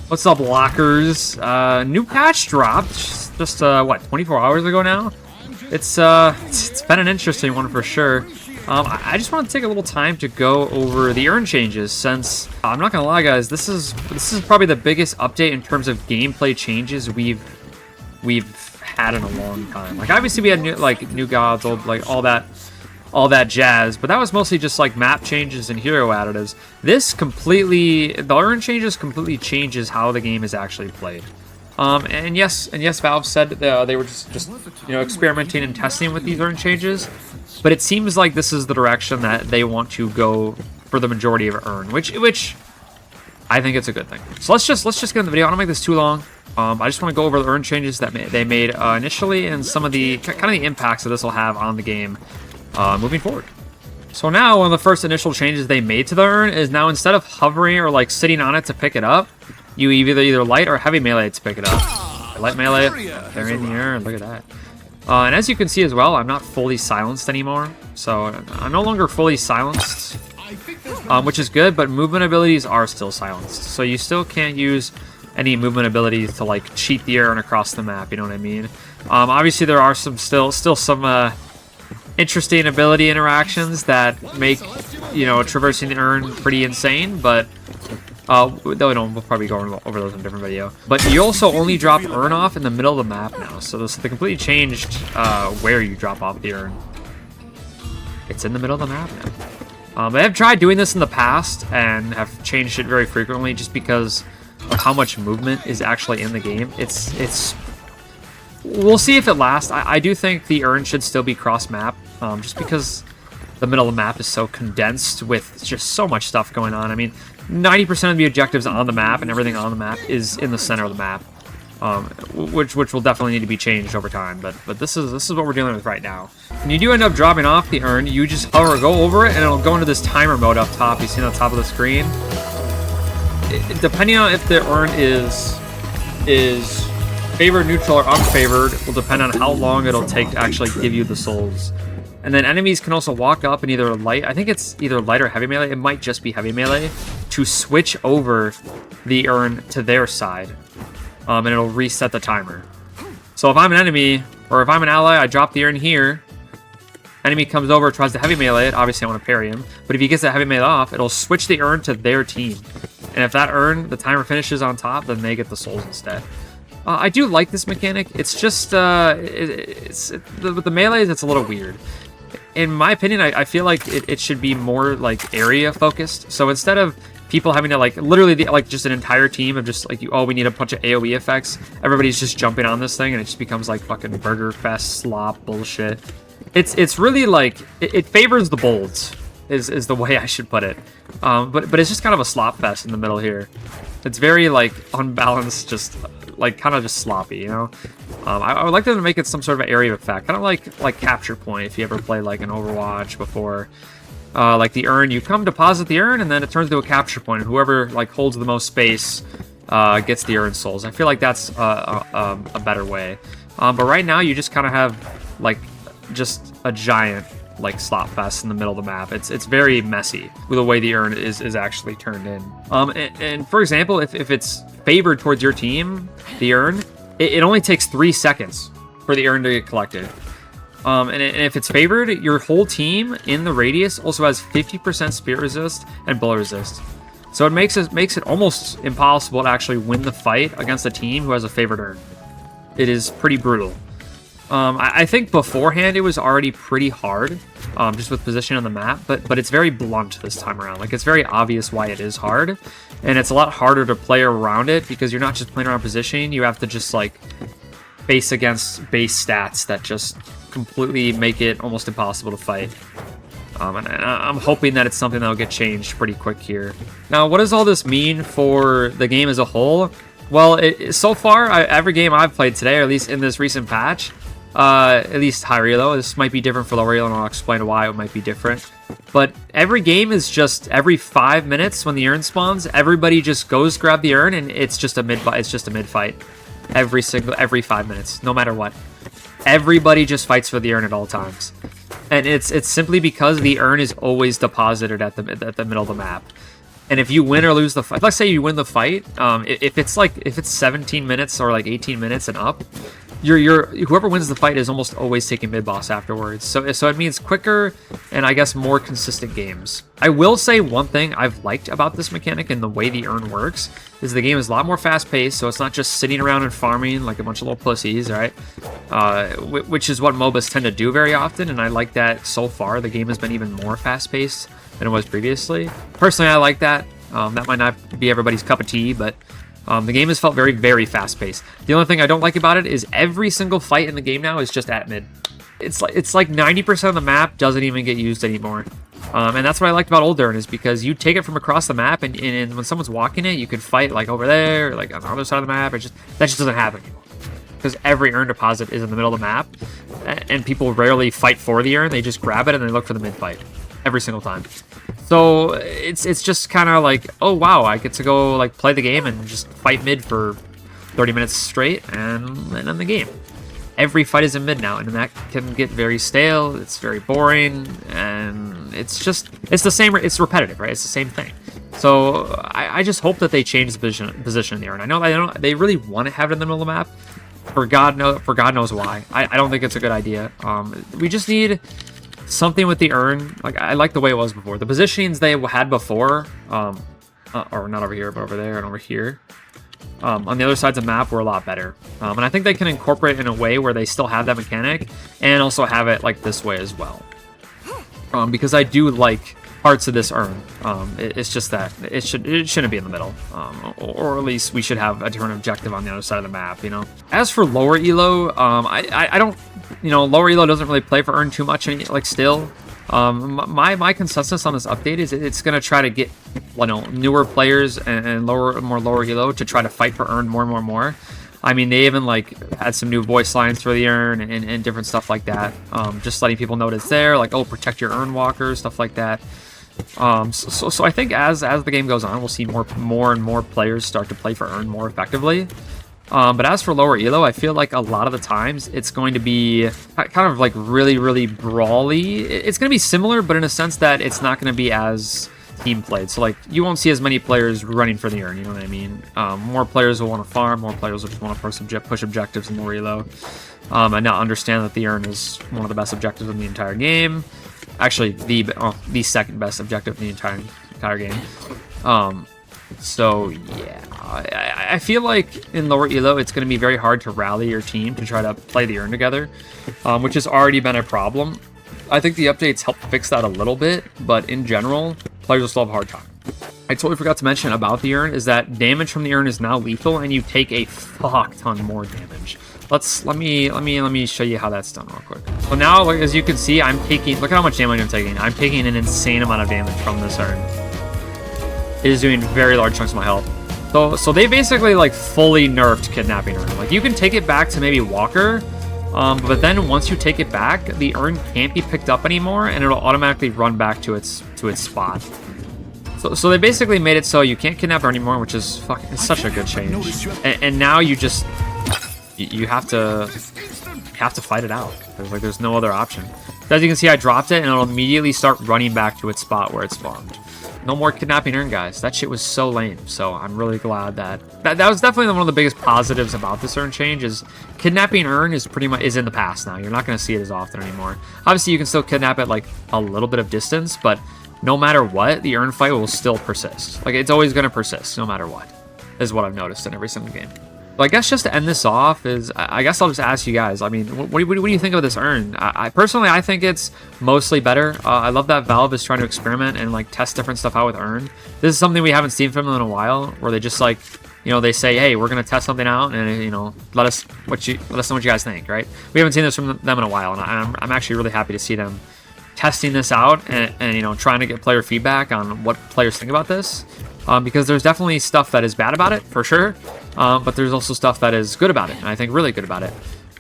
What's up, lockers? New patch dropped just what, 24 hours ago now? It's been an interesting one for sure. I just want to take a little time to go over the urn changes, since I'm not gonna lie, guys, this is probably the biggest update in terms of gameplay changes we've had in a long time. Like, obviously we had new gods, like all that jazz, but that was mostly just like map changes and hero additives. This completely, the urn changes completely changes how the game is actually played. And yes, Valve said they were just experimenting and testing with these urn changes, but it seems like this is the direction that they want to go for the majority of urn, which I think it's a good thing. So let's just get in the video. I don't make this too long. I just want to go over the urn changes that they made initially, and some of the kind of the impacts that this will have on the game moving forward. So now, one of the first initial changes they made to the urn is now, instead of hovering or like sitting on it to pick it up, you either light or heavy melee to pick it up. Light melee, they're in the air, look at that. And as you can see as well, I'm not fully silenced anymore. So I'm no longer fully silenced, which is good, but movement abilities are still silenced. So you still can't use any movement abilities to like cheat the urn across the map, you know what I mean? Obviously there are still some interesting ability interactions that make, traversing the urn pretty insane, but we'll probably go over those in a different video. But you also only drop urn off in the middle of the map now, so they completely changed where you drop off the urn. It's in the middle of the map now. They have tried doing this in the past and have changed it very frequently just because of how much movement is actually in the game. We'll see if it lasts. I do think the urn should still be cross-map, just because the middle of the map is so condensed with just so much stuff going on. I mean, 90% of the objectives on the map and everything on the map is in the center of the map, which will definitely need to be changed over time. But this is what we're dealing with right now. When you do end up dropping off the urn, you just hover, go over it, and it'll go into this timer mode up top. You see on the top of the screen. Depending on if the urn is favored, neutral, or unfavored, will depend on how long it'll take to actually give you the souls. And then enemies can also walk up and either light, I think it's either light or heavy melee, it might just be heavy melee, to switch over the urn to their side. And it'll reset the timer. So if I'm an enemy, or if I'm an ally, I drop the urn here, enemy comes over, tries to heavy melee it, obviously I want to parry him, but if he gets that heavy melee off, it'll switch the urn to their team. And if that urn, the timer finishes on top, then they get the souls instead. I do like this mechanic. It's just, with the melees, it's a little weird. In my opinion, I feel like it should be more, like, area focused. So instead of people having to, like, literally, just an entire team of just, like, we need a bunch of AoE effects, everybody's just jumping on this thing, and it just becomes, like, fucking burger fest slop bullshit. It's really, like, it favors the bolds, is the way I should put it. But it's just kind of a slop fest in the middle here. It's very, like, unbalanced, just like kind of just sloppy, you know. I would like them to make it some sort of area effect, kind of like capture point. If you ever played like an Overwatch before, like the urn, you come deposit the urn and then it turns into a capture point, and whoever like holds the most space gets the urn souls. I feel like that's a better way. But right now you just kind of have like just a giant like slot fest in the middle of the map. It's very messy with the way the urn is actually turned in. And for example, if it's favored towards your team, the urn, it only takes 3 seconds for the urn to get collected. And if it's favored, your whole team in the radius also has 50% spear resist and bullet resist. So it makes it almost impossible to actually win the fight against a team who has a favored urn. It is pretty brutal. I think beforehand it was already pretty hard, just with position on the map, but it's very blunt this time around. Like, it's very obvious why it is hard, and it's a lot harder to play around it because you're not just playing around positioning, you have to just, like, face against base stats that just completely make it almost impossible to fight. And I'm hoping that it's something that'll get changed pretty quick here. Now, what does all this mean for the game as a whole? Well, so far, every game I've played today, or at least in this recent patch, at least high relo. This might be different for low relo, and I'll explain why it might be different. But every game is just every 5 minutes when the urn spawns, everybody just goes grab the urn, and it's just a mid fight. Every 5 minutes, no matter what. Everybody just fights for the urn at all times, and it's simply because the urn is always deposited at the middle of the map. And if you win or lose the fight, let's say you win the fight, if it's 17 minutes or like 18 minutes and up, whoever wins the fight is almost always taking mid boss afterwards. So it means quicker and I guess more consistent games. I will say one thing I've liked about this mechanic and the way the urn works is the game is a lot more fast paced. So it's not just sitting around and farming like a bunch of little pussies, right? Which is what MOBAs tend to do very often. And I like that so far. The game has been even more fast paced than it was previously. Personally, I like that. That might not be everybody's cup of tea, but the game has felt very, very fast-paced. The only thing I don't like about it is every single fight in the game now is just at mid. It's like 90% of the map doesn't even get used anymore. And that's what I liked about Old Urn is because you take it from across the map, and when someone's walking it, you could fight like over there, or like on the other side of the map. That just doesn't happen anymore. Because every urn deposit is in the middle of the map, and people rarely fight for the urn. They just grab it and they look for the mid fight every single time. So it's just kind of like, oh wow, I get to go like play the game and just fight mid for 30 minutes straight and end the game. Every fight is in mid now, and that can get very stale. It's very boring, and it's the same. It's repetitive, right? It's the same thing. So I just hope that they change the position in the urn. I know they really want to have it in the middle of the map. For God knows why. I don't think it's a good idea. We just need something with the urn. Like, I like the way it was before. The positionings they had before, or not over here, but over there and over here, on the other sides of the map were a lot better. And I think they can incorporate it in a way where they still have that mechanic and also have it like this way as well. Because I do like parts of this urn. It's just that it shouldn't be in the middle, or at least we should have a different objective on the other side of the map, you know. As for lower elo, I don't, you know, lower elo doesn't really play for urn too much, like still. My consensus on this update is it's gonna try to get, you know, newer players and more lower elo to try to fight for urn more. I mean, they even like had some new voice lines for the urn and different stuff like that. Just letting people know it's there, like, oh, protect your urn walkers, stuff like that. So I think as the game goes on, we'll see more and more players start to play for urn more effectively. But as for lower elo, I feel like a lot of the times it's going to be kind of like really brawly. It's going to be similar, but in a sense that it's not going to be as team played. So like you won't see as many players running for the urn, you know what I mean? More players will want to farm, more players will just want to push objectives in lower elo. And not understand that the urn is one of the best objectives in the entire game. Actually, the second best objective in the entire game. So yeah, I feel like in lower elo it's going to be very hard to rally your team to try to play the urn together, which has already been a problem. I think the updates help fix that a little bit, but in general, players will still have a hard time. I totally forgot to mention about the urn is that damage from the urn is now lethal, and you take a fuck ton more damage. Let me show you how that's done real quick. So now, like, as you can see, I'm taking, look at how much damage I'm taking. I'm taking an insane amount of damage from this urn. It is doing very large chunks of my health. So they basically like fully nerfed kidnapping urn. Like, you can take it back to maybe Walker, but then once you take it back, the urn can't be picked up anymore, and it'll automatically run back to its spot. So they basically made it so you can't kidnap her anymore, which is it's such a good change. And now you just you have to fight it out. There's no other option. As you can see, I dropped it, and it'll immediately start running back to its spot where it spawned. No more kidnapping urn, guys. That shit was so lame. So I'm really glad that was definitely one of the biggest positives about this urn change is kidnapping urn is pretty much in the past now. You're not going to see it as often anymore. Obviously, you can still kidnap at like a little bit of distance, but no matter what, the urn fight will still persist. Like, it's always going to persist no matter what, is what I've noticed in every single game. But I guess just to end this off is, I guess I'll just ask you guys, I mean, what do you think of this urn? I personally, I think it's mostly better. I love that Valve is trying to experiment and like test different stuff out with urn. This is something we haven't seen from them in a while, where they just like, you know, they say, hey, we're going to test something out, and, you know, let us know what you guys think, right? We haven't seen this from them in a while, and I'm actually really happy to see them testing this out and you know, trying to get player feedback on what players think about this, because there's definitely stuff that is bad about it for sure, but there's also stuff that is good about it, and I think really good about it.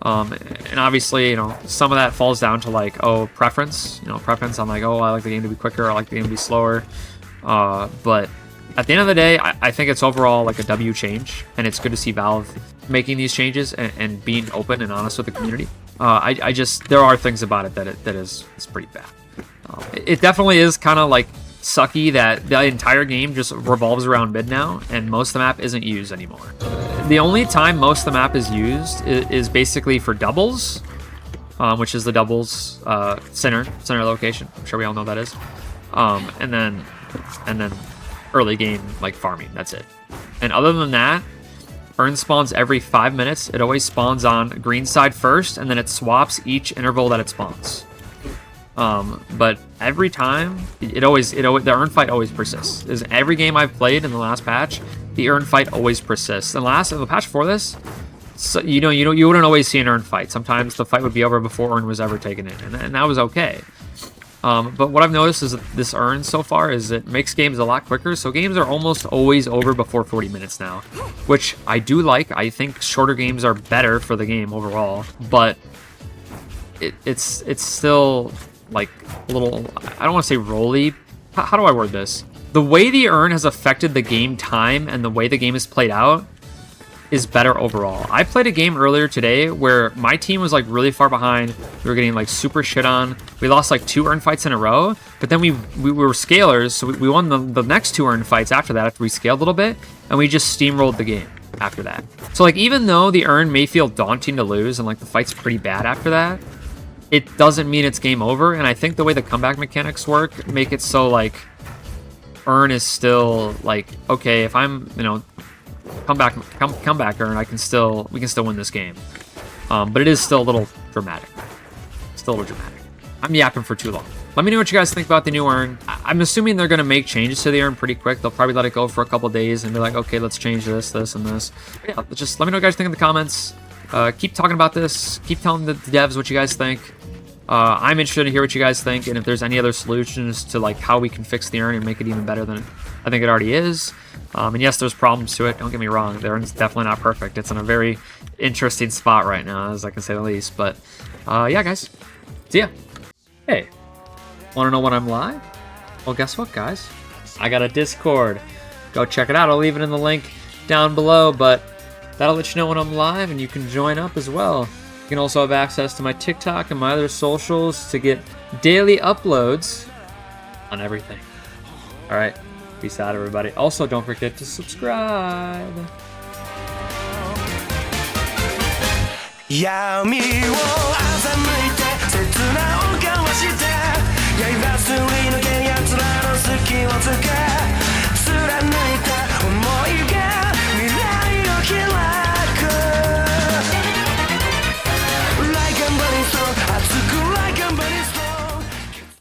And obviously, you know, some of that falls down to like, oh, preference. You know, preference. I'm like, oh, I like the game to be quicker, I like the game to be slower, but at the end of the day, I think it's overall like a W change, and it's good to see Valve making these changes and being open and honest with the community. I just, there are things about it that is pretty bad. It definitely is kind of like sucky that the entire game just revolves around mid now, and most of the map isn't used anymore. The only time most of the map is used is basically for doubles, which is the doubles center location. I'm sure we all know that is. And then early game like farming. That's it. And other than that, urn spawns every 5 minutes. It always spawns on green side first, and then it swaps each interval that it spawns. But every time, the urn fight always persists. Is every game I've played in the last patch, the urn fight always persists. And the patch before this, so, you wouldn't always see an urn fight. Sometimes the fight would be over before urn was ever taken in, and that was okay. But what I've noticed is that this urn so far is it makes games a lot quicker. So games are almost always over before 40 minutes now, which I do like. I think shorter games are better for the game overall, but it's still like a little, I don't want to say rolly. How do I word this? The way the urn has affected the game time and the way the game is played out is better overall. I played a game earlier today where my team was like really far behind. We were getting like super shit on. We lost like 2 urn fights in a row, but then we were scalers, so we won the next 2 urn fights after that after we scaled a little bit, and we just steamrolled the game after that. So like even though the urn may feel daunting to lose and like the fight's pretty bad after that, it doesn't mean it's game over. And I think the way the comeback mechanics work make it so like urn is still like, okay, if I'm, come back urn, we can still win this game. But it is still a little dramatic. I'm yapping for too long. Let me know what you guys think about the new urn. I'm assuming they're going to make changes to the urn pretty quick. They'll probably let it go for a couple days and be like, okay, let's change this, and this. But yeah, just let me know what you guys think in the comments. Keep talking about this. Keep telling the devs what you guys think. I'm interested to hear what you guys think, and if there's any other solutions to like how we can fix the urn and make it even better than I think it already is. And yes, there's problems to it. Don't get me wrong. The urn's definitely not perfect. It's in a very interesting spot right now, as I can say the least. But yeah, guys. See ya. Hey, want to know when I'm live? Well, guess what, guys? I got a Discord. Go check it out. I'll leave it in the link down below, but that'll let you know when I'm live, and you can join up as well. You can also have access to my TikTok and my other socials to get daily uploads on everything. All right. Peace out, everybody. Also, don't forget to subscribe. 闇を欺いて切な音交わして刃すり抜け